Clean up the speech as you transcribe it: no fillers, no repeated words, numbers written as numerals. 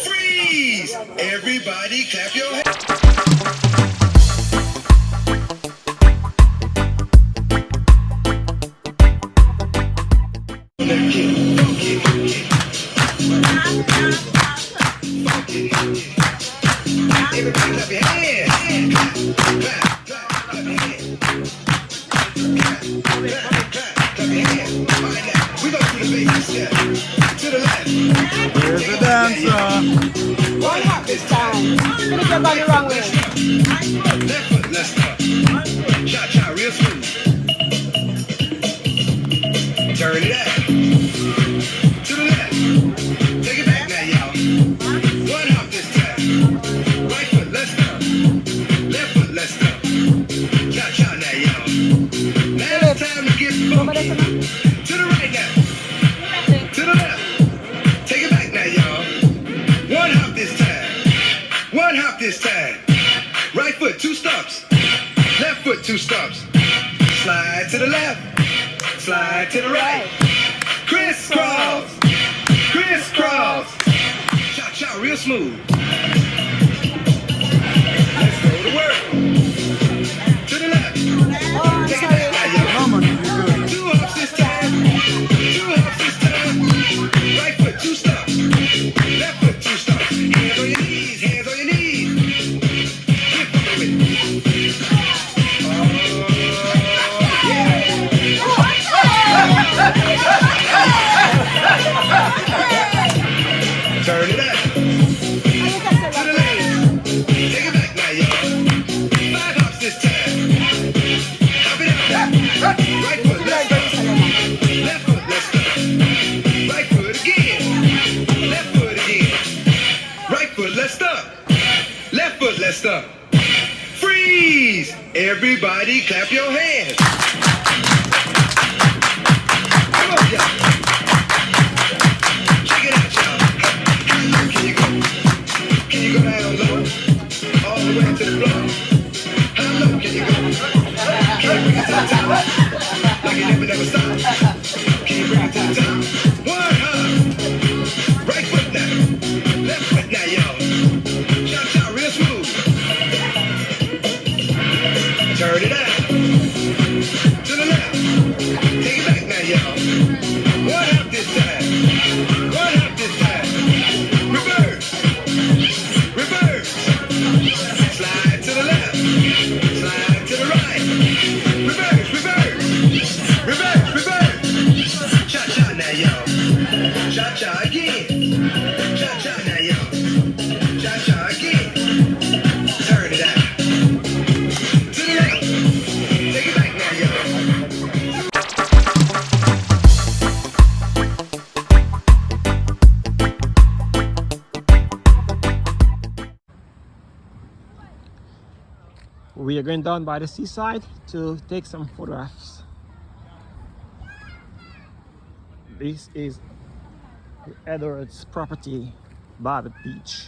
Freeze! Everybody clap your hands. Everybody clap your hands. Clap, clap, clap your hands. Clap, clap, clap, clap your hands. All right, now, we go to the basic step. To the left. Here's the dancer. One hop this time. Gonna jump on the wrong way. Left foot, let's start. Cha-cha, real smooth. Turn it out. To the left. Take it back now, y'all. One hop this time. Right foot, let's start. Left foot, let's start. Cha-cha now, y'all. Now it's time to get funky. To the right now. To the left. Take it back now, y'all. One hop this time. One hop this time. Right foot, 2 stumps. Left foot, 2 stumps. Slide to the left. Slide to the right. Crisscross. Crisscross. Cha-cha, real smooth. Let's go to work. To the left. Take it back now, y'all. Come on, you're good. 2 hops this time. 2 hops this time. Right foot, 2 stumps. Left foot, 2 stumps. Hands on your knees. Hands on your knees. Get funky with it. Oh, yeah. Turn it up. To the left. Take it back now, y'all. 5 hops this time. Hop it up. Right foot, let's go. Left foot, let's go. Right foot again. Left foot again. Right foot, let's stop. Left foot, let's stop. Freeze! Everybody clap your hands. Come on, y'all. Check it out, y'all. How low can you go? Can you go down low? All the way to the floor. How low can you go? Can you bring it to the top? Like it never stop. Can you bring it to the top? One hop. Right foot now. Left foot now, y'all. Cha-cha, real smooth. Turn it out. To the left. Take it back now, y'all. One hop this time. One hop this time. Reverse. Reverse. Slide to the left. Slide to the right. Reverse, reverse. Reverse, reverse. Cha-cha now, y'all. Cha-cha again. Cha-cha now, y'all. Cha-cha again. Turn it out. To the left. Take it back now, y'all. We are going down by the seaside to take some photographs. This is Edward's property by the beach.